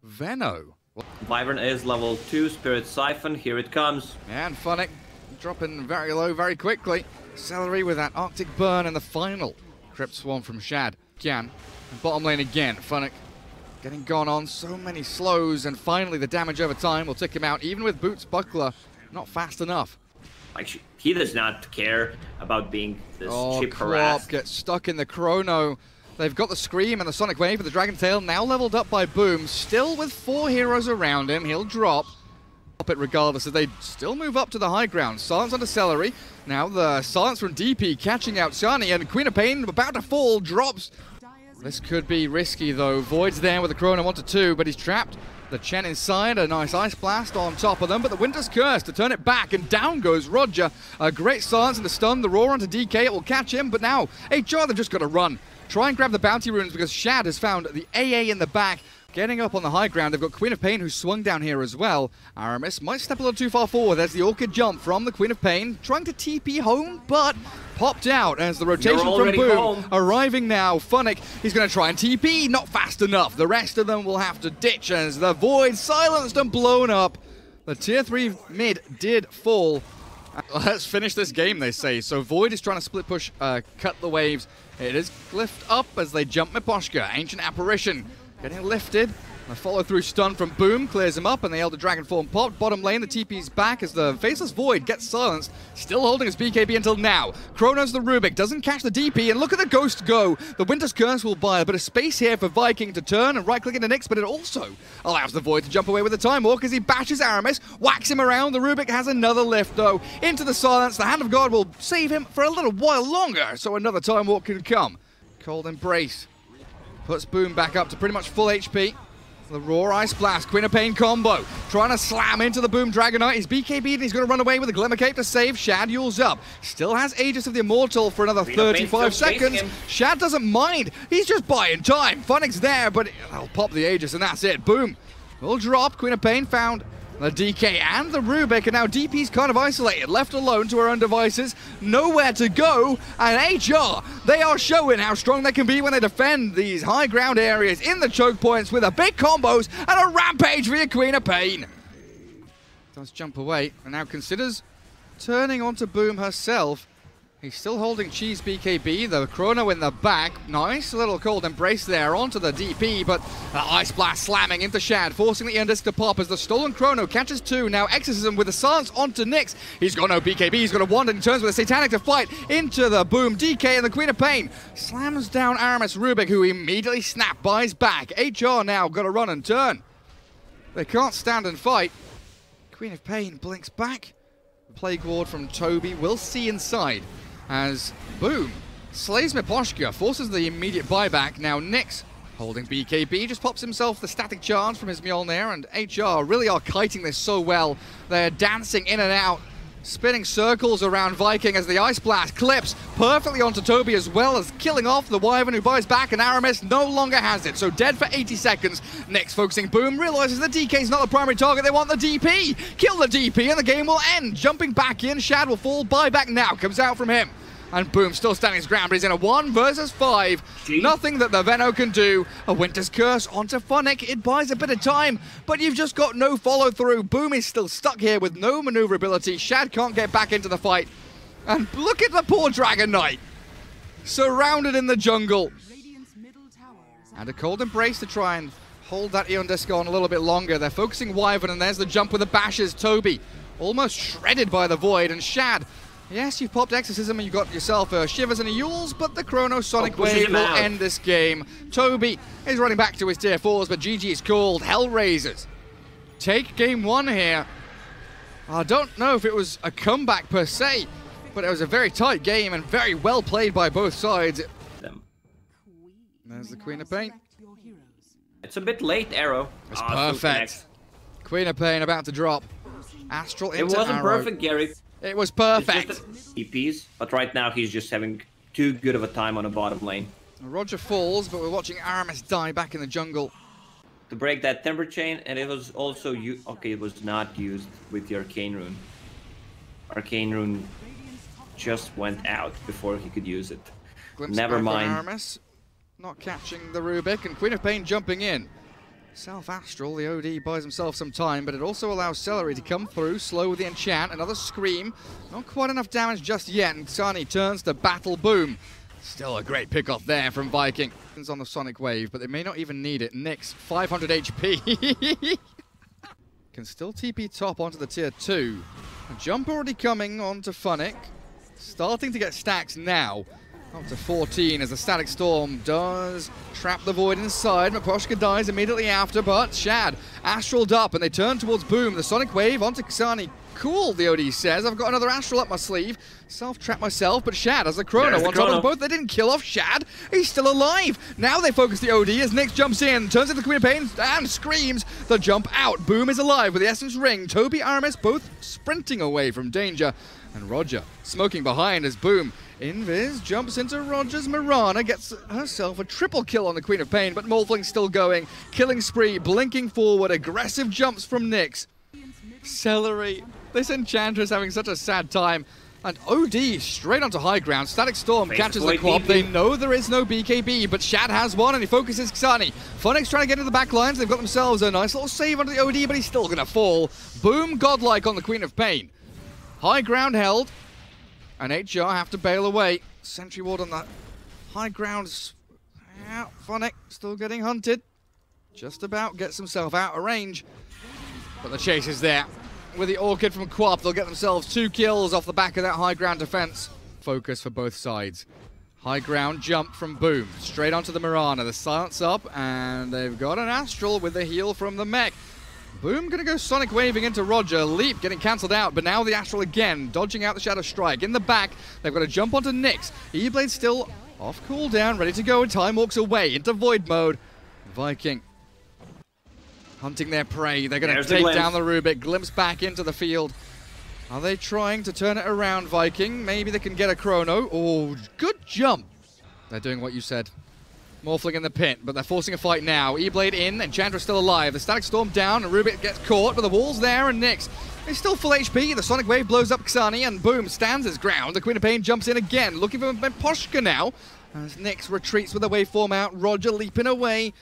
Venno. Wyvern is level 2, Spirit Siphon, here it comes. And Funnick dropping very low very quickly. Celery with that Arctic Burn in the final. Crypt Swarm from Shad. Gian. And bottom lane again. Funnick getting gone on. So many slows. And finally the damage over time will tick him out. Even with Boots Buckler, not fast enough. Like, he does not care about being this chip Crop harassed. gets stuck in the Chrono. They've got the Scream and the Sonic Wave, but the Dragon Tail now leveled up by Boom. Still with 4 heroes around him. He'll drop it regardless, as they still move up to the high ground. Silence onto Celery. Now the Silence from DP catching out Shani, and Queen of Pain about to fall, drops. This could be risky though. Void's there with the Chrono 1-2, but he's trapped. The Chen inside, a nice Ice Blast on top of them, but the Winter's Curse to turn it back, and down goes Roger. A great silence and the stun, the Roar onto DK, it will catch him, but now HR, they've just got to run. Try and grab the bounty runes because Shad has found the AA in the back. Getting up on the high ground, they've got Queen of Pain who swung down here as well. Aramis might step a little too far forward. There's the Orchid jump from the Queen of Pain, trying to TP home, but popped out as the rotation from Boom arriving now. Funnick, he's going to try and TP, not fast enough. The rest of them will have to ditch as the Void silenced and blown up. The tier 3 mid did fall. Let's finish this game, they say. So Void is trying to split push, cut the waves. It is lift up as they jump Miposhka. Ancient Apparition getting lifted. A follow-through stun from Boom clears him up, and the Elder Dragon form popped. Bottom lane, the TP's back as the Faceless Void gets silenced. Still holding his BKB until now. Chronos the Rubik doesn't catch the DP, and look at the Ghost go. The Winter's Curse will buy a bit of space here for Viking to turn and right-click into Nyx, but it also allows the Void to jump away with the Time Walk as he bashes Aramis, whacks him around. The Rubik has another lift, though, into the silence. The Hand of God will save him for a little while longer, so another Time Walk can come. Cold Embrace puts Boom back up to pretty much full HP. The Roar Ice Blast, Queen of Pain combo. Trying to slam into the Boom Dragonite. He's BKB'd and he's going to run away with the Glimmer Cape to save. Shad yules up. Still has Aegis of the Immortal for another 35 seconds. Shad doesn't mind. He's just buying time. Funnick's there, but I'll pop the Aegis and that's it. Boom will drop. Queen of Pain found the DK and the Rubik, and now DP's kind of isolated, left alone to her own devices, nowhere to go, and HR, they are showing how strong they can be when they defend these high ground areas in the choke points with a big combos and a rampage for your Queen of Pain. Does jump away, and now considers turning onto Boom herself. He's still holding Cheese BKB, the Chrono in the back. Nice little Cold Embrace there onto the DP, but Ice Blast slamming into Shad, forcing the Endisc to pop as the stolen Chrono catches 2. Now Exorcism with the silence onto Nyx. He's got no BKB, he's got a wand and turns with a Satanic to fight into the Boom. DK and the Queen of Pain slams down Aramis Rubik, who immediately buys back. HR now got to run and turn. They can't stand and fight. Queen of Pain blinks back. Plague Ward from Toby, we'll see inside. As Boom slays Miposhka, forces the immediate buyback. Now Nyx, holding BKB, just pops himself the static charge from his Mjolnir, and HR really are kiting this so well. They're dancing in and out, spinning circles around Viking as the Ice Blast clips perfectly onto Toby, as well as killing off the Wyvern, who buys back, and Aramis no longer has it. So dead for 80 seconds. Nyx focusing Boom, realizes the DK's not the primary target, they want the DP. Kill the DP and the game will end. Jumping back in, Shad will fall, buyback now comes out from him. And Boom still standing his ground, but he's in a 1 versus 5. Nothing that the Venno can do. A Winter's Curse onto Funnick. It buys a bit of time, but you've just got no follow-through. Boom is still stuck here with no maneuverability. Shad can't get back into the fight. And look at the poor Dragon Knight. Surrounded in the jungle. And a Cold Embrace to try and hold that Eon Disc on a little bit longer. They're focusing Wyvern, and there's the jump with the bashes. Toby almost shredded by the Void, and Shad, yes, you've popped Exorcism and you got yourself a Shivers and a Yules, but the Chrono Sonic Wave will end this game. Toby is running back to his tier 4s, but GG is called. HellRaisers take game 1 here. I don't know if it was a comeback per se, but it was a very tight game and very well played by both sides. There's the Queen of Pain. It's a bit late, Arrow. It's perfect. Queen of Pain about to drop. Astral into It wasn't Arrow. perfect, Gary. It was perfect. EPs, but right now he's just having too good of a time on the bottom lane. Roger falls, but we're watching Aramis die back in the jungle. To break that Timber Chain, and it was also okay, it was not used with the Arcane Rune. Arcane Rune just went out before he could use it. Glimpse Never back mind. Aramis not catching the Rubik, and Queen of Pain jumping in. Self-Astral, the OD buys himself some time, but it also allows Celery to come through, slow with the enchant, another scream. Not quite enough damage just yet, and Xani turns to battle Boom. Still a great pick-off there from Viking. It's on the Sonic Wave, but they may not even need it. Nyx, 500 HP. Can still TP top onto the tier 2. A jump already coming onto Funnick. Starting to get stacks now. Up to 14 as the Static Storm does trap the Void inside. Miposhka dies immediately after, but Shad astraled up and they turn towards Boom. The Sonic Wave onto Xani. Cool, the OD says. I've got another Astral up my sleeve. Self-trap myself, but Shad has the Chrono on top of them both. They didn't kill off Shad. He's still alive. Now they focus the OD as Nyx jumps in, turns into the Queen of Pain and screams the jump out. Boom is alive with the Essence Ring. Toby, Aramis both sprinting away from danger. And Roger smoking behind as Boom Invis jumps into Roger's Mirana, gets herself a triple kill on the Queen of Pain, but Morphling still going. Killing spree, blinking forward, aggressive jumps from Nyx. Celery. This Enchantress having such a sad time. And OD straight onto high ground. Static Storm catches the quad. They know there is no BKB, but Shad has one and he focuses Xani. Funnick's trying to get into the back lines. They've got themselves a nice little save onto the OD, but he's still going to fall. Boom, godlike on the Queen of Pain. High ground held. And HR have to bail away. Sentry ward on the high ground. Yeah, Funnick still getting hunted. Just about gets himself out of range. But the chase is there. With the Orchid from Quap, they'll get themselves 2 kills off the back of that high ground defense. Focus for both sides. High ground jump from Boom. Straight onto the Mirana. The silence up, and they've got an Astral with the heal from the mech. Boom gonna go Sonic waving into Roger. Leap getting cancelled out, but now the Astral again, dodging out the Shadow Strike. In the back, they've got to jump onto Nyx. E-Blade still off cooldown, ready to go, and time walks away into Void mode. Viking hunting their prey. They're going to take down the Rubik. Glimpse back into the field. Are they trying to turn it around, Viking? Maybe they can get a Chrono. Oh, good jump. They're doing what you said. Morphling in the pit, but they're forcing a fight now. E-Blade in, Enchantress still alive. The Static Storm down, and Rubik gets caught, but the wall's there, and Nyx is still full HP. The Sonic Wave blows up Xani, and Boom stands his ground. The Queen of Pain jumps in again, looking for Miposhka now. As Nyx retreats with the waveform out, Roger leaping away.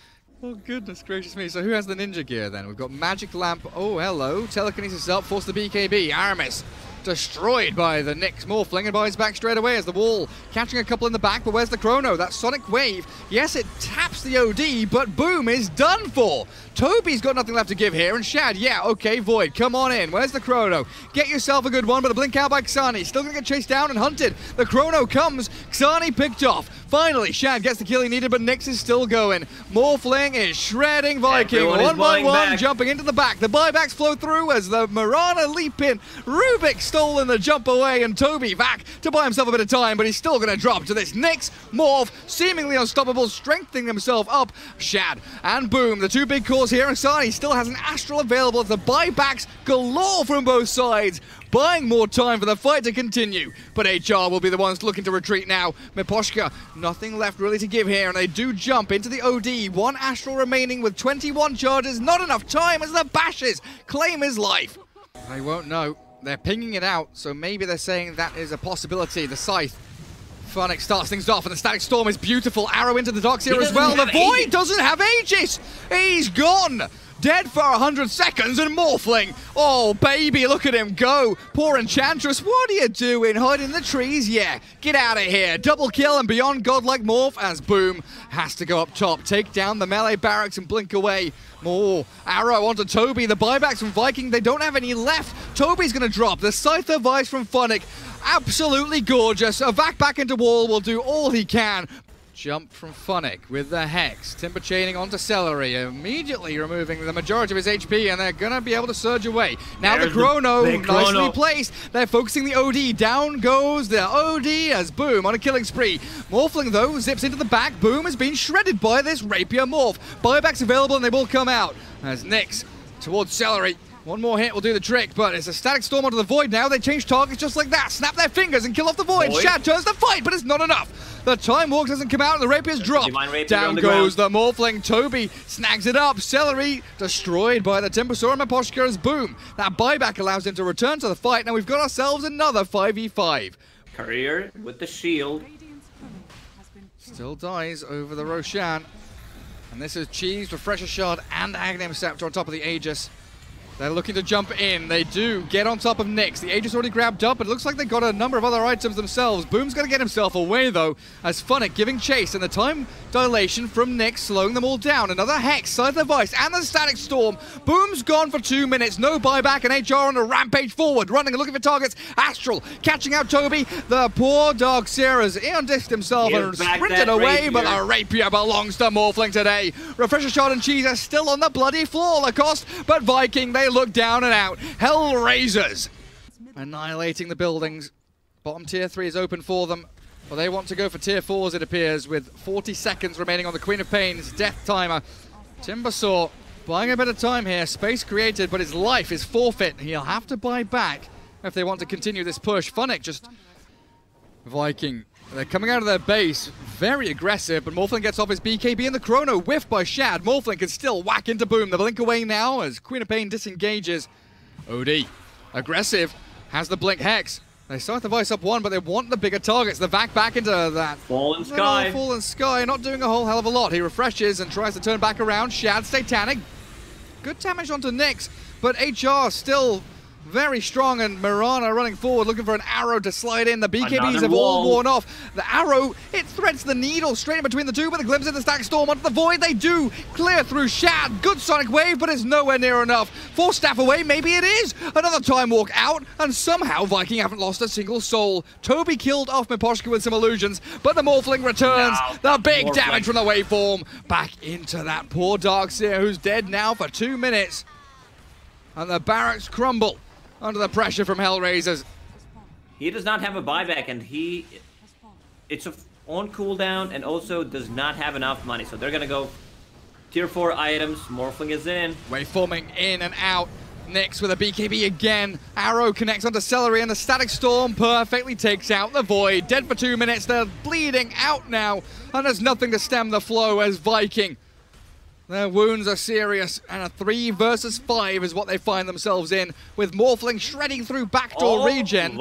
Oh, goodness gracious me. So who has the ninja gear then? We've got Magic Lamp. Oh, hello. Telekinesis up, force the BKB. Aramis destroyed by the Nyx Morphling and buys back straight away as the wall catching a couple in the back, but where's the Chrono? That Sonic Wave, yes, it taps the OD, but Boom is done for. Toby's got nothing left to give here, and Shad, yeah, okay, Void, come on in. Where's the Chrono? Get yourself a good one, but a blink out by Xani. Still gonna get chased down and hunted. The Chrono comes, Xani picked off. Finally, Shad gets the kill he needed, but Nyx is still going. Morphling is shredding Viking. Everyone one by one, back. jumping into the back. The buybacks flow through as the Mirana leap in. Rubik stolen the jump away, and Toby back to buy himself a bit of time, but he's still going to drop to this Nyx Morph, seemingly unstoppable, strengthening himself up. Shad and Boom, the two big cores here, and Xani still has an Astral available as the buybacks galore from both sides. Buying more time for the fight to continue, but HR will be the ones looking to retreat now. Miposhka, nothing left really to give here, and they do jump into the OD. One Astral remaining with 21 charges. Not enough time as the Bashes claim his life. They won't know. They're pinging it out, so maybe they're saying that is a possibility. The Scythe. Funnick starts things off, and the Static Storm is beautiful. Arrow into the docks here as well. The Void doesn't have Aegis. He's gone. Dead for 100 seconds, and Morphling. Oh, baby, look at him go. Poor Enchantress, what are you doing? Hiding in the trees? Yeah, get out of here. Double kill and beyond godlike Morph as Boom has to go up top. Take down the melee barracks and blink away. More arrow onto Toby. The buybacks from Viking, they don't have any left. Toby's going to drop. The Scythe of Ice from Funnick. Absolutely gorgeous. A back into wall will do all he can. Jump from Funnick with the Hex. Timber chaining onto Celery, immediately removing the majority of his HP, and they're going to be able to surge away. Now the Chrono, nicely placed. They're focusing the OD. Down goes the OD as Boom on a killing spree. Morphling, though, zips into the back. Boom has been shredded by this Rapier Morph. Buybacks available, and they will come out. As Nyx towards Celery. One more hit will do the trick, but it's a Static Storm onto the Void now. They change targets just like that. Snap their fingers and kill off the Void. Shad turns the fight, but it's not enough. The Time Walk doesn't come out, and the Rapiers drop. Down goes the Morphling. Toby snags it up. Celery destroyed by the Timbersaw and Miposhka as Boom. That buyback allows him to return to the fight. Now we've got ourselves another 5v5. Career with the shield. Still dies over the Roshan. And this is Cheese, Refresher Shard, and Aghanim Scepter on top of the Aegis. They're looking to jump in. They do get on top of Nyx. The Aegis already grabbed up, but it looks like they got a number of other items themselves. Boom's going to get himself away, though, as Funnick giving chase, and the time dilation from Nyx slowing them all down. Another Hex, Scythe of Vice, and the Static Storm. Boom's gone for 2 minutes. No buyback, and HR on a rampage forward, running and looking for targets. Astral catching out Toby. The poor Darkseer's Eon-disced himself and sprinted away, but the Rapier belongs to Morphling today. Refresher Shard and Cheese are still on the bloody floor, Lacoste, but Viking, they look down and out. HellRaisers annihilating the buildings. Bottom tier 3 is open for them, but they want to go for tier 4s, it appears, with 40 seconds remaining on the Queen of Pain's death timer. Timbersaw buying a bit of time here. Space created, but his life is forfeit. He'll have to buy back if they want to continue this push. Funnick just... Viking, they're coming out of their base, very aggressive, but Morphling gets off his BKB and the Chrono whiffed by Shad. Morphling can still whack into Boom. The blink away now as Queen of Pain disengages. OD, aggressive, has the blink Hex. They start the Vice up 1, but they want the bigger targets. The Vac back into that. Fallen Sky. Fallen Sky, not doing a whole hell of a lot. He refreshes and tries to turn back around. Shad, Satanic. Good damage onto Nyx, but HR still very strong, and Mirana running forward, looking for an arrow to slide in. The BKBs have all worn off. The arrow, it threads the needle straight in between the two, with a glimpse of the Static Storm onto the Void. They do clear through Shad. Good Sonic Wave, but it's nowhere near enough. 4 staff away, maybe it is. Another Time Walk out, and somehow Viking haven't lost a single soul. Toby killed off Miposhka with some illusions, but the Morphling returns. The big damage from the waveform. Back into that poor Darkseer, who's dead now for 2 minutes. And the barracks crumble under the pressure from HellRaisers. He does not have a buyback, and it's on cooldown, and also does not have enough money. So they're gonna go tier 4 items. Morphling is in. Waveforming in and out. Nyx with a BKB again. Arrow connects onto Celery, and the Static Storm perfectly takes out the Void. Dead for 2 minutes. They're bleeding out now, and there's nothing to stem the flow as Viking. Their wounds are serious, and a 3 versus 5 is what they find themselves in, with Morphling shredding through backdoor regen.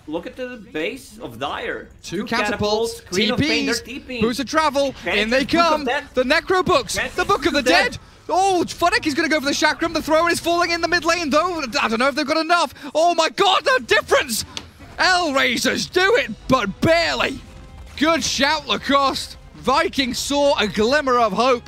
Look at the base of Dire. 2 catapults, TPs, boosted travel, in they come. The Necro Books, the Book of the Dead. Oh, Funnick is going to go for the Chakram. The thrower is falling in the mid lane, though. I don't know if they've got enough. Oh my god, the difference! HellRaisers do it, but barely. Good shout, Lacoste. Viking saw a glimmer of hope.